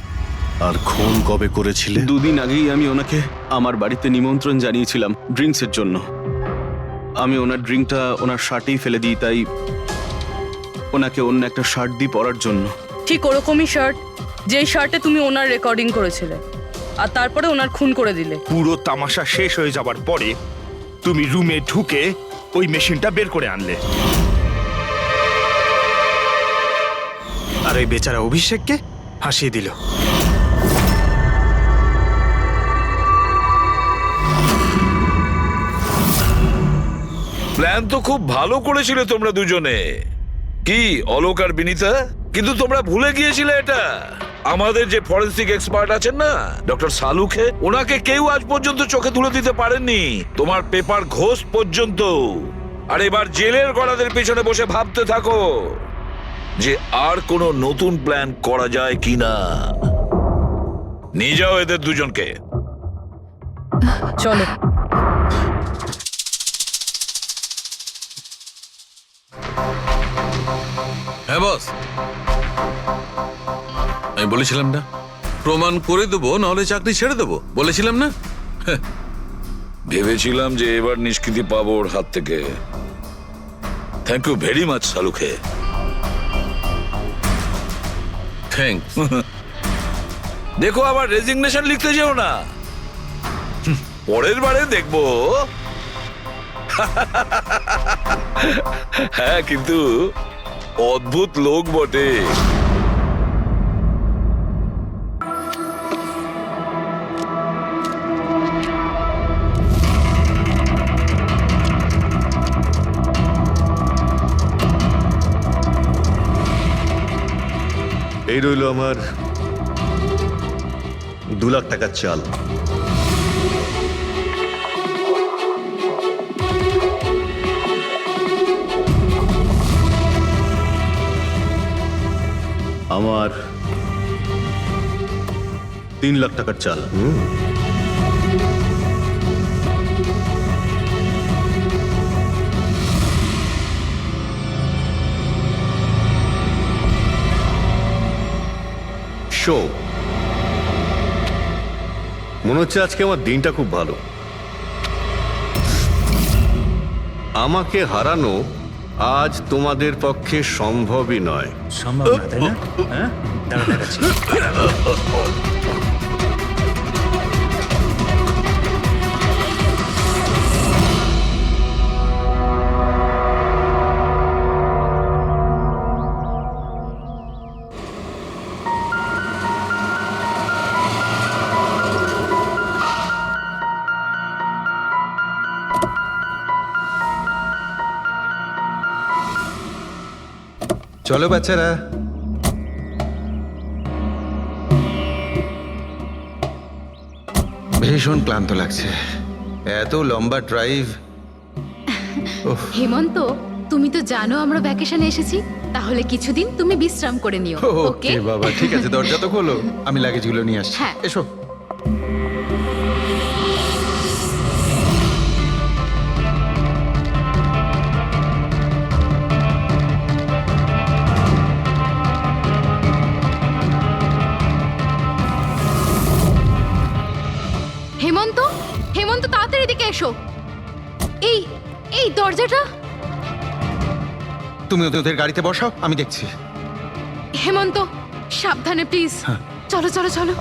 আর খুন কবে করেছিলে? 2 দিন আগেই আমি ওনাকে আমার বাড়িতে নিমন্ত্রণ জানিয়েছিলাম ড্রিঙ্কসের জন্য। আমি ওনার ড্রিঙ্কটা ওনার শার্টেই ফেলে দিই, তাই ওনাকে অন্য একটা শার্ট দিই পরার জন্য। ঠিক ওরকমই শার্ট, যেই শার্টে তুমি ওনার রেকর্ডিং করেছিলে, আর তারপরে ওনার খুন করে দিলে। পুরো তামাশা শেষ হয়ে যাবার পরে তুমি রুমে ঢুকে ওই মেশিনটা বের করে আনলে। আর ওই বেচারা অভিষেককে ফাঁসিয়ে দিল। প্ল্যান তো খুব ভালো করেছিলে তোমরা দুজনে, কি অলোক আর বিনীতা। কিন্তু তোমরা ভুলে গিয়েছিলে এটা, আমাদের যে ফরেন্সিক এক্সপার্ট আছেন না, ডক্টর সালুখে, ওনাকে কেউ আজ পর্যন্ত চোখে তুলে দিতে পারেননি, তোমার পেপার ঘোষ পর্যন্ত। আর এবার জেলের গড়াদের পেছনে বসে ভাবতে থাকো যে আর কোনো নতুন প্ল্যান করা যায় কিনা। নিয়ে যাও এদের দুজনকে। চলো। হ্যাঁ বস, আমি বলেছিলাম না প্রমাণ করে দেবো, নাহলে চাকরি ছেড়ে দেবো, বলেছিলাম না? ভেবেছিলাম যে এবার নিষ্কৃতি পাবো ওর হাত থেকে। Thank you very much Salukhe. Thanks. দেখো, আবার রেজিগনেশন লিখতে যেও না, পরের বারে দেখবো। হ্যাঁ, কিন্তু অদ্ভুত লোক বটে। এই রইল আমার 2 লাখ টাকার চাল। আমার 3 লাখ টাকার চাল। শো, মনে হচ্ছে আজকে আমার দিনটা খুব ভালো। আমাকে হারানো আজ তোমাদের পক্ষে সম্ভবই নয়। সম্ভব না, তাই না? হ্যাঁ, দাঁড়া দেখাচ্ছি। চলো বাচ্চারা। ভীষণ ক্লান্ত লাগছে, এত লম্বা ড্রাইভ। হেমন্ত, তুমি তো জানো আমরা ভ্যাকেশনে এসেছি, তাহলে কিছুদিন তুমি বিশ্রাম করে নিও। ওকে বাবা, ঠিক আছে, দরজা তো খোলো, আমি লাগেজগুলো নিয়ে আসছি। হ্যাঁ। এসো। হেমন্ত, হেমন্ত তাড়াতাড়ি এদিকে এসো। এই এই দরজাটা। তুমি ওদের গাড়িতে বসাও, আমি দেখছি। হেমন্ত সাবধানে প্লিজ। চলো চলো চলো।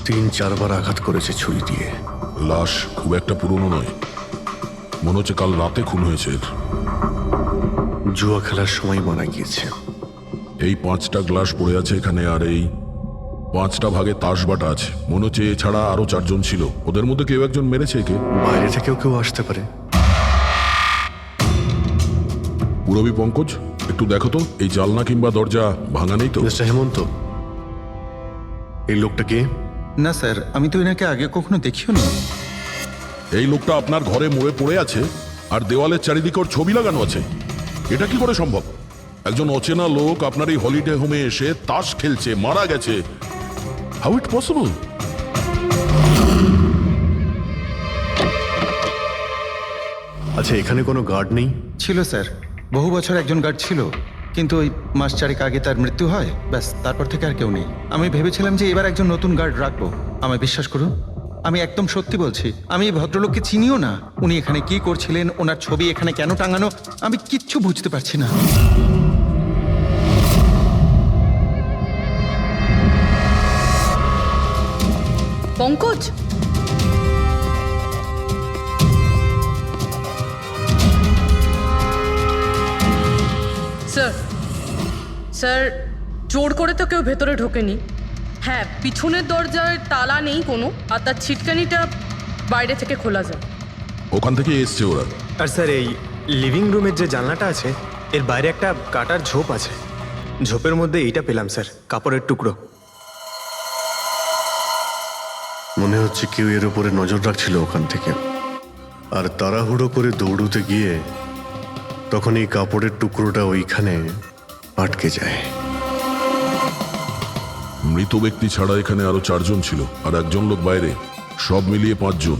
তিন চারবার আঘাত করেছে ছুরি দিয়ে। লাশ খুব একটা পুরনো নয়, মনে হচ্ছে কাল রাতে খুন হয়েছে এর। জুয়া খেলার সময় মারা গিয়েছে। এই 5টা গ্লাস পড়ে আছে এখানে, আর এই 5টা ভাগে তাস বাটা আছে। মনে হচ্ছে এছাড়া আরো 4 জন ছিল, ওদের মধ্যে কেউ একজন মেরেছে একে। বাইরে থেকেও কেউ আসতে পারে। পুরবী পঙ্কজ, একটু দেখো তো এই জালনা কিংবা দরজা ভাঙা নেই তো? মিস্টার হেমন্ত, এই লোকটা কে? না স্যার, আমি তো এনাকে আগে কখনো দেখিও নি। এই লোকটা আপনার ঘরে মরে পড়ে আছে, আর দেওয়ালের চারিদিকে ওর ছবি লাগানো আছে। এটা কি করে সম্ভব? একজন অচেনা লোক আপনার এই হলিডে হোমে এসে তাস খেলছে, মারা গেছে। How it possible? আচ্ছা, এখানে কোনো গার্ড নেই? ছিল স্যার, বহু বছর একজন গার্ড ছিল, কিন্তু ওই মাস চারেক আগে তার মৃত্যু হয়, ব্যাস তারপর থেকে আর কেউ নেই। আমি ভেবেছিলাম যে এবার একজন নতুন গার্ড রাখবো। আমায় বিশ্বাস করুন, আমি একদম সত্যি বলছি। আমি এই ভদ্রলোককে চিনিও না। উনি এখানে কি করছিলেন, ওনার ছবি এখানে কেন টাঙানো, আমি কিচ্ছু বুঝতে পারছি না। পঙ্কজ, স্যার স্যার, জোর করে তো কেউ ভেতরে ঢোকেনি। হ্যাঁ, পিছনের দরজায় তালা নেই কোনো, আর তার ছিটকানিটা বাইরে থেকে খোলা যায়। ওখান থেকে এসছে ওরা। আর স্যার, এই লিভিং রুমের যে জানলাটা আছে, এর বাইরে একটা কাটার ঝোপ আছে। ঝোপের মধ্যে এইটা পেলাম স্যার, কাপড়ের টুকরো। মনে হচ্ছে কেউ এর উপরে নজর রাখছিল ওখান থেকে, আর তাড়াহুড়ো করে দৌড়ুতে গিয়ে তখন এই কাপড়ের টুকরোটা ওইখানে আটকে যায়। মৃত ব্যক্তি ছাড়া এখানে আরো 4 জন ছিল, আর একজন লোক বাইরে, সব মিলিয়ে 5 জন।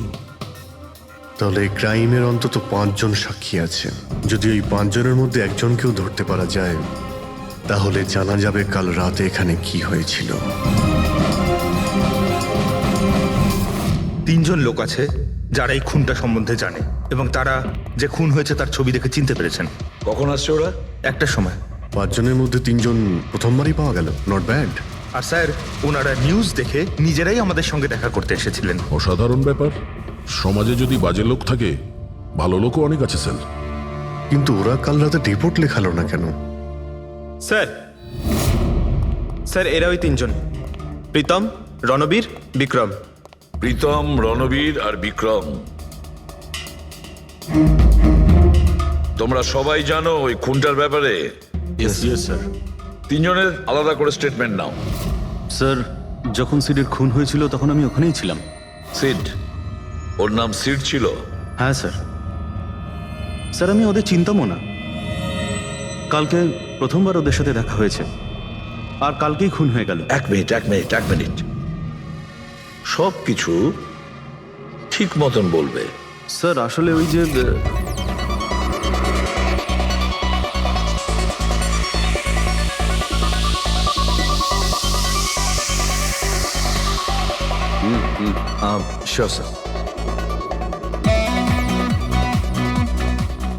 তাহলে এই ক্রাইমের অন্তত 5 জন সাক্ষী আছে। যদি এই 5 জনের মধ্যে একজনকেও ধরতে পারা যায়, তাহলে জানা যাবে কাল রাতে এখানে কি হয়েছিল। 3 জন লোক আছে যারা এই খুনটা সম্বন্ধে জানে, এবং তারা যে খুন হয়েছে তার ছবি দেখে চিনতে পেরেছেন। কখন আসছে ওরা? একটা সময়। 5 জনের মধ্যে 3 জন প্রথমবারই পাওয়া গেল, নট ব্যাড। আর স্যার ওনারা নিউজ দেখে নিজেরাই আমাদের সঙ্গে দেখা করতে এসেছিলেন। অসাধারণ ব্যাপার। সমাজে যদি বাজে লোক থাকে, ভালো লোকও অনেক আছে স্যার। কিন্তু ওরা কাল রাতে রিপোর্ট লেখালো না কেন? স্যার স্যার এরা ওই তিনজন, প্রীতম, রণবীর, বিক্রম। প্রীতম, রণবীর আর বিক্রম, তোমরা সবাই জানো ওই খুনটার ব্যাপারে? স্যার। তিনজনের আলাদা করে স্টেটমেন্ট নাও। স্যার, যখন সিডের খুন হয়েছিল তখন আমি ওখানেই ছিলাম। সিড, ওর নাম সিড ছিল? হ্যাঁ স্যার। স্যার আমি ওদের চিনতামও না। কালকে প্রথমবার ওদের সাথে দেখা হয়েছে, আর কালকেই খুন হয়ে গেল। এক মিনিট, সব কিছু ঠিক মতন বলবে। স্যার আসলে ওই যে শিওর স্যার।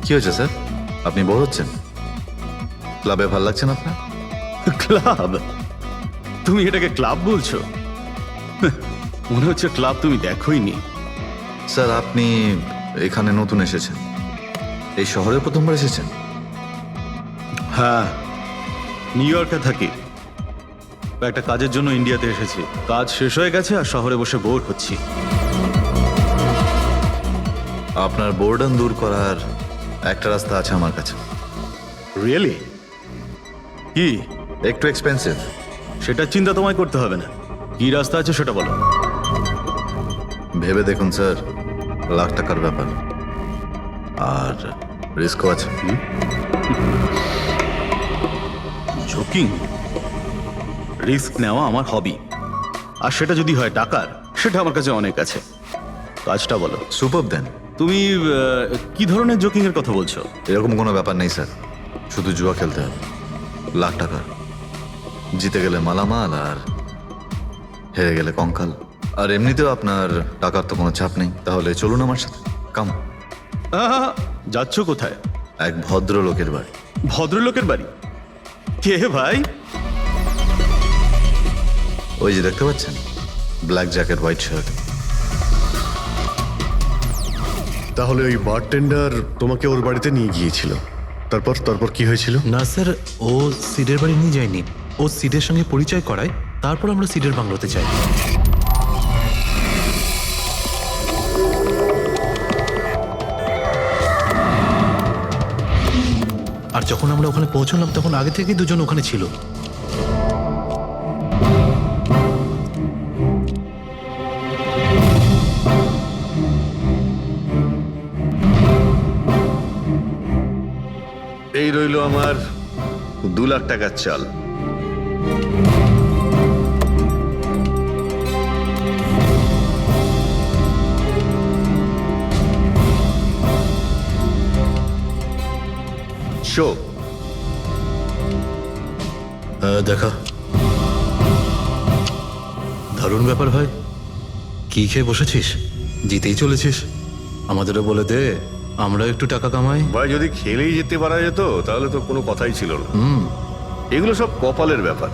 কি হয়েছে স্যার? আপনি বোর হচ্ছেন? ক্লাবে ভালো লাগছে না আপনার? ক্লাব? তুমি এটাকে ক্লাব বলছো? মনে হচ্ছে ক্লাব তুমি দেখোইনি। স্যার আপনি এখানে নতুন এসেছেন, এই শহরে প্রথমবার এসেছেন? হ্যাঁ, নিউ ইয়র্কে থাকি। একটা কাজের জন্য ইন্ডিয়াতে এসেছি। কাজ শেষ হয়ে গেছে আর শহরে বসে বোর হচ্ছি। আপনার বোর্ডন দূর করার একটা রাস্তা আছে আমার কাছে। রিয়েলি? কি? একটু এক্সপেন্সিভ। সেটা চিন্তা তোমায় করতে হবে না। কি রাস্তা আছে সেটা বলো। ভেবে দেখুন স্যার, লাখ টাকার ব্যাপার, আর রিস্কও আছে। জোকিং? রিস্ক নেওয়া আমার হবি, আর সেটা যদি হয় টাকার, সেটা আমার কাছে অনেক আছে। কাজটা বলো। সুপার দেন। তুমি কি ধরনের জোকিং এর কথা বলছো? এরকম কোনো ব্যাপার নেই স্যার, শুধু জুয়া খেলতে হবে। লাখ টাকা, জিতে গেলে মালামাল আর হেরে গেলে কঙ্কাল। আর এমনিতেও আপনার টাকার তো কোনো চাপ নেই। তাহলে চলুন আমার সাথে, কাম। যাচ্ছ কোথায়? এক ভদ্রলোকের বাড়ি। ভদ্রলোকের বাড়ি? কে ভাই? ওই যে দেখতে পাচ্ছেন, ব্ল্যাক জ্যাকেট, হোয়াইট শার্ট। তাহলে ওই বারটেন্ডার তোমাকে ওর বাড়িতে নিয়ে গিয়েছিল, তারপর কি হয়েছিল? না স্যার, ও সিডের বাড়ি নিয়ে যায়নি। ও সিডের সঙ্গে পরিচয় করায়, তারপর আমরা সিডের বাংলোতে যাই। আর যখন আমরা ওখানে পৌঁছলাম তখন আগে থেকেই দুজন ওখানে ছিল। এই রইলো আমার 2 লাখ টাকার চাল। শো দেখা। দারুণ ব্যাপার ভাই। কি খেয়ে বসেছিস? জিতেই চলেছিস। আমাদেরও বলে দে, আমরা একটু টাকা কামাই। ভাই, যদি খেলেই যেতে পারা যেত তাহলে তো কোনো কথাই ছিল না। এগুলো সব কপালের ব্যাপার,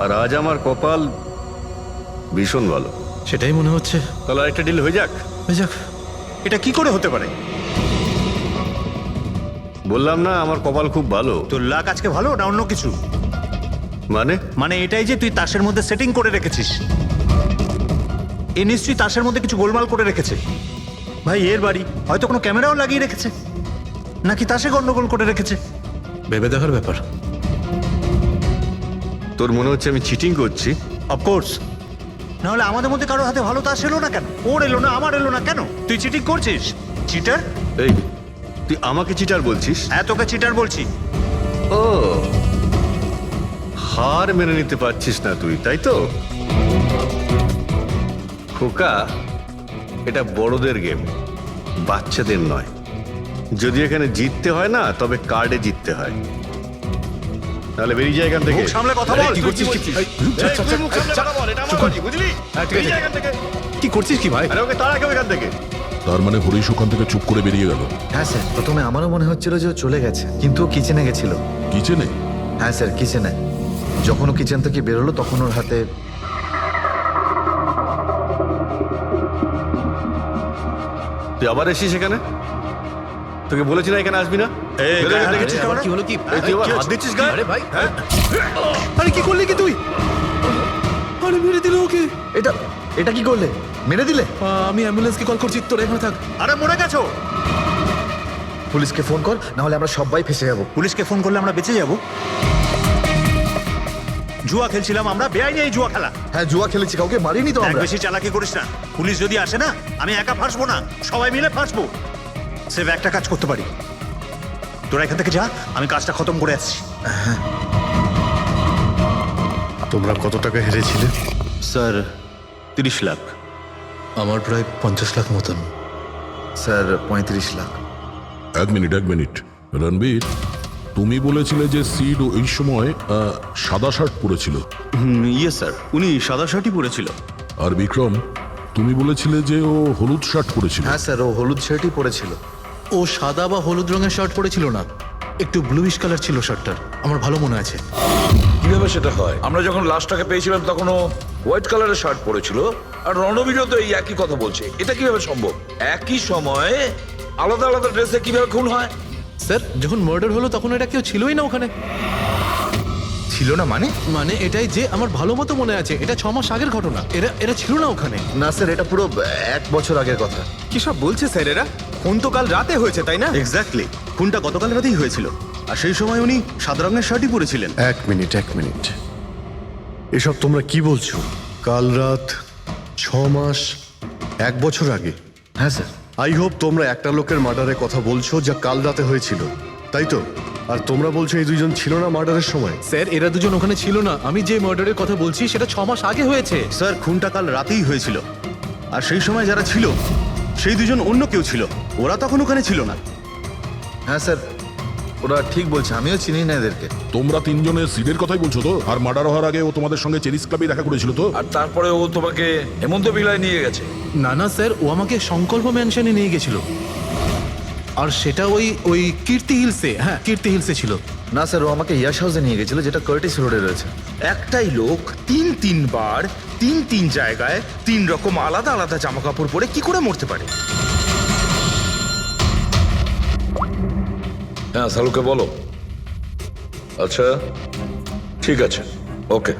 আর আজ আমার কপাল ভীষণ ভালো। সেটাই মনে হচ্ছে। তাহলে আরেকটা ডিল হয়ে যাক। হয়ে যাক। এটা কি করে হতে পারে? বললাম না আমার কপাল খুব ভালো। তোর লাক আজকে ভালো না অন্য কিছু? মানে এটাই যে তুই তাসের মধ্যে সেটিং করে রেখেছিস। এ নিশ্চয়ই তাসের মধ্যে কিছু গোলমাল করে রেখেছে। ভাই, এর বাড়ি হয়তো কোনো ক্যামেরাও লাগিয়ে রেখেছে, নাকি তাসে গন্ডগোল করে রেখেছে। ভেবে দেখার ব্যাপার। তোর মনে হচ্ছে আমি চিটিং করছি? অফকোর্স, নাহলে আমাদের মধ্যে কারোর হাতে ভালো তাস এলো না কেন? ওর এলো না, আমার এলো না কেন? তুই চিটিং করছিস, চিটার। এই, তুই আমাকে চিটার বলছিস? হ্যাঁ, তোকে চিটার বলছি। ও, হার মেনে নিতে পারছিস না তুই, তাই তো? খোকা, এটা বড়দের গেম, বাচ্চাদের নয়। যদি এখানে জিততে হয় না, তবে কার্ডে জিততে হয়। তাহলে বেরিয়ে যায় এখান থেকে। মুখ সামলে কথা বল। কি করছিস কি? কি করছিস কি ভাই? আরে ওকে তাড়া কেউ এখান থেকে। তার মানে হরিশ ওখান থেকে চুপ করে বেরিয়ে গেল? হ্যাঁ স্যার, প্রথমে আমারও মনে হচ্ছিল যে ও চলে গেছে, কিন্তু ও কিচেনে গেছিল। কিচেনে? হ্যাঁ স্যার, কিচেনে। যখন ও কিচেন থেকে বেরোলো তখন ওর হাতে তুই আবার এসিস এখানে? তোকে বলেছি না এখানে আসবি না? দেখেছিস কেমন? কি হলো কি? তুই আবার হাত দিচ্ছিস গায়ে? আরে ভাই, আরে কি করলি কি তুই? আরে মেরে দিল ওকে। এটা এটা কি করলে? মেরে দিলে? আমি অ্যাম্বুলেন্সকে কল করছি, তোরা এখানে থাক। আরে মরে গেছো? পুলিশকে ফোন কর, না হলে আমরা সবাই ফেসে যাবো। পুলিশকে ফোন করলে আমরা বেঁচে যাব? জুয়া খেলছিলাম আমরা, বেআইনি এই জুয়া খেলা। হ্যাঁ জুয়া খেলেছি, কাউকে মারিনি তো এক আমরা। বেশি চালাকি করিস না। পুলিশ যদি আসে না, আমি একা ফাঁসবো না, সবাই মিলে ফাঁসবো। সেভ একটা কাজ করতে পারি, তোরা এখান থেকে যা, আমি কাজটা খতম করে আসছি। তোমরা কত টাকা হেরেছিলে? স্যার 30 লাখ। আমার প্রায় 50 লাখ মতন। স্যার 35 লাখ। এক মিনিট রণবীর, তুমি বলেছিলে যে সিড ওই সময় সাদা শার্ট পরেছিল, ইয়ে স্যার, উনি সাদা শার্টই পরেছিল। আর বিক্রম তুমি বলেছিলে যে ও হলুদ শার্ট পরেছিল। হ্যাঁ স্যার, ও হলুদ শার্টই পরেছিল। ও সাদা বা হলুদ রঙের শার্ট পরেছিল না, একটু ব্লুইশ কালার ছিল শার্টটার, আমার ভালো মনে আছে। কিভাবে সেটা হয়? আমরা যখন লাশটাকে পেয়েছিলাম তখন ও হোয়াইট কালারের শার্ট পরেছিল, আর রণবীরও তো এই একই কথা বলছে। এটা কিভাবে সম্ভব? একই সময়ে আলাদা আলাদা ড্রেসে কিভাবে খুন হয়? স্যার যখন মার্ডার হলো তখন এটা কেউ ছিলই না ওখানে। ছিল না মানে? মানে এটাই যে আমার ভালো মতো মনে আছে, এটা 6 মাস আগের ঘটনা। এরা ছিল না ওখানে। না স্যার, এটা পুরো 1 বছর আগের কথা। কি সব বলছে স্যার এরা? ফোন তো কাল রাতে হয়েছে, তাই না? এক্স্যাক্টলি, খুনটা গতকাল রাতেই হয়েছিল, আর সেই সময় উনি সাদা রঙের শার্টই পরেছিলেন। এক মিনিট, এসব তোমরা কি বলছো? কাল রাত, 6 মাস, 1 বছর আগে? হ্যাঁ স্যার। আই হোপ তোমরা একটা লোকের মার্ডারের কথা বলছো যা কাল রাতে হয়েছিল, তাই তো? আর তোমরা বলছো এই দুইজন ছিল না মার্ডারের সময়? স্যার এরা দুজন ওখানে ছিল না। আমি যে মার্ডারের কথা বলছি সেটা 6 মাস আগে হয়েছে। স্যার খুনটা কাল রাতেই হয়েছিল, আর সেই সময় যারা ছিল সেই দুজন অন্য কেউ ছিল, ওরা তখন ওখানে ছিল না। হ্যাঁ স্যার, ওরা ঠিক বলছে, আমিও চিনি না এদেরকে। তোমরা তিনজনের সিডের কথাই বলছো তো? আর মার্ডার হওয়ার আগে ও তোমাদের সঙ্গে চেরিস ক্লাবে দেখা করেছিল তো? আর তারপরে ও তোমাকে হেমন্ত বিলায় নিয়ে গেছে। না স্যার, ও আমাকে সংকল্প ম্যানশনে নিয়ে গেছিল, আর সেটা ওই কীর্তি হিলসে। হ্যাঁ কীর্তি হিলসে ছিল। না স্যার, ও আমাকে ইয়াশ হাউসে নিয়ে গেছিল, যেটা কার্টিস রোডে রয়েছে। একটাই লোক তিন বার তিন জায়গায় 3 রকম আলাদা আলাদা জামা কাপড় পরে কি করে মরতে পারে? হ্যাঁ সালুকে বলো। আচ্ছা ঠিক আছে, ওকে।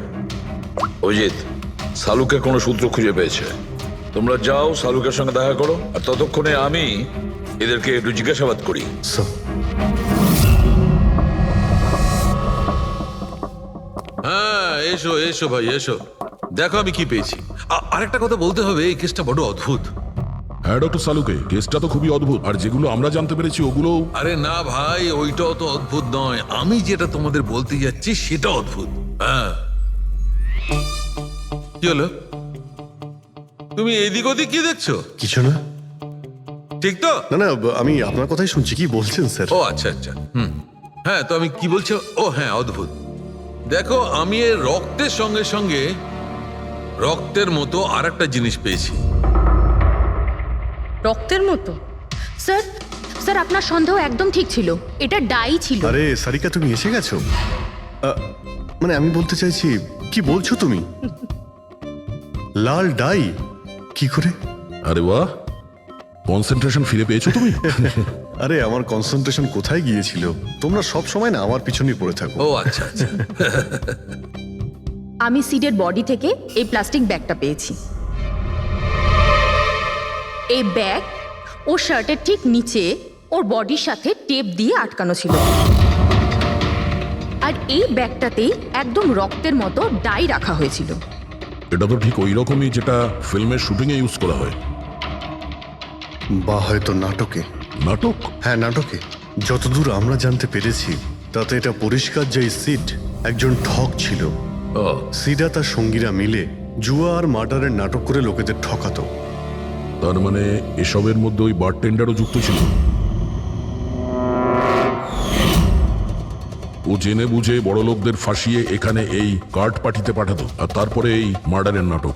অজিত, সালুকে কোনো সূত্র খুঁজে পেয়েছে, তোমরা যাও সালুকের সঙ্গে দেখা করো, আর ততক্ষণে আমি এদেরকে একটু জিজ্ঞাসাবাদ করি। হ্যাঁ এসো এসো ভাই এসো, দেখো আমি কি পেয়েছি। আরেকটা কথা বলতে হবে, এই কেসটা বড় অদ্ভুত। হ্যাঁ ডক্টর সালুকে, কেসটা তো খুবই অদ্ভুত, আর যেগুলো আমরা জানতে পেরেছি ওগুলো। আরে না ভাই, ওইটাও তো অদ্ভুত নয়, আমি যেটা তোমাদের বলতে যাচ্ছি সেটা অদ্ভুত। হ্যাঁ কি হলো? তুমি এদিক ওদিক কি দেখছো? কিছু না। ঠিক তো? না, আমি আপনার কথাই শুনছি। কি বলছেন স্যার? ও আচ্ছা, হ্যাঁ তো আমি কি বলছি? ও হ্যাঁ, অদ্ভুত। দেখো, আমি এর রক্তের সঙ্গে সঙ্গে রক্তের মতো আর একটা জিনিস পেয়েছি। রক্তের মতো? স্যার স্যার আপনার সন্দেহ একদম ঠিক ছিল, এটা ডাই ছিল। আরে সারিকা, তুমি এসে গেছো? মানে আমি বলতে চাইছি, কি বলছো তুমি? লাল ডাই? কি করে? আরে বাহ, কনসেন্ট্রেশন ফিরে পেয়েছো তুমি? আরে আমার কনসেন্ট্রেশন কোথায় গিয়েছিল? তোমরা সব সময় না আমার পিছনেই পড়ে থাকো। ও আচ্ছা আচ্ছা। আমি সিডের বডি থেকে এই প্লাস্টিক ব্যাগটা পেয়েছি। এই ব্যাগ ওর শার্টের ঠিক নিচে ওর বডির সাথে টেপ দিয়ে আটকানো ছিল, আর এই ব্যাগটাতেই একদম রক্তের মতো ডাই রাখা হয়েছিল। এটা তো ঠিক ওই রকমই যেটা ফিল্মের শুটিং এ ইউজ করা হয়। বা হয়তো নাটকে। নাটক? হ্যাঁ নাটকে। যতদূর আমরা জানতে পেরেছি তাতে এটা পরিষ্কার যে সিড একজন ঠক ছিল। সিডা তার সঙ্গীরা মিলে জুয়া আর মার্ডারের নাটক করে লোকেদের ঠকাতো। তার মানে এসবের মধ্যে ওই বারটেন্ডারও যুক্ত ছিল। ও জেনে বুঝে বড় লোকদের ফাঁসিয়ে এখানে এই কার্ড পাঠিতে পাঠাতো, আর তারপরে এই মার্ডারের নাটক।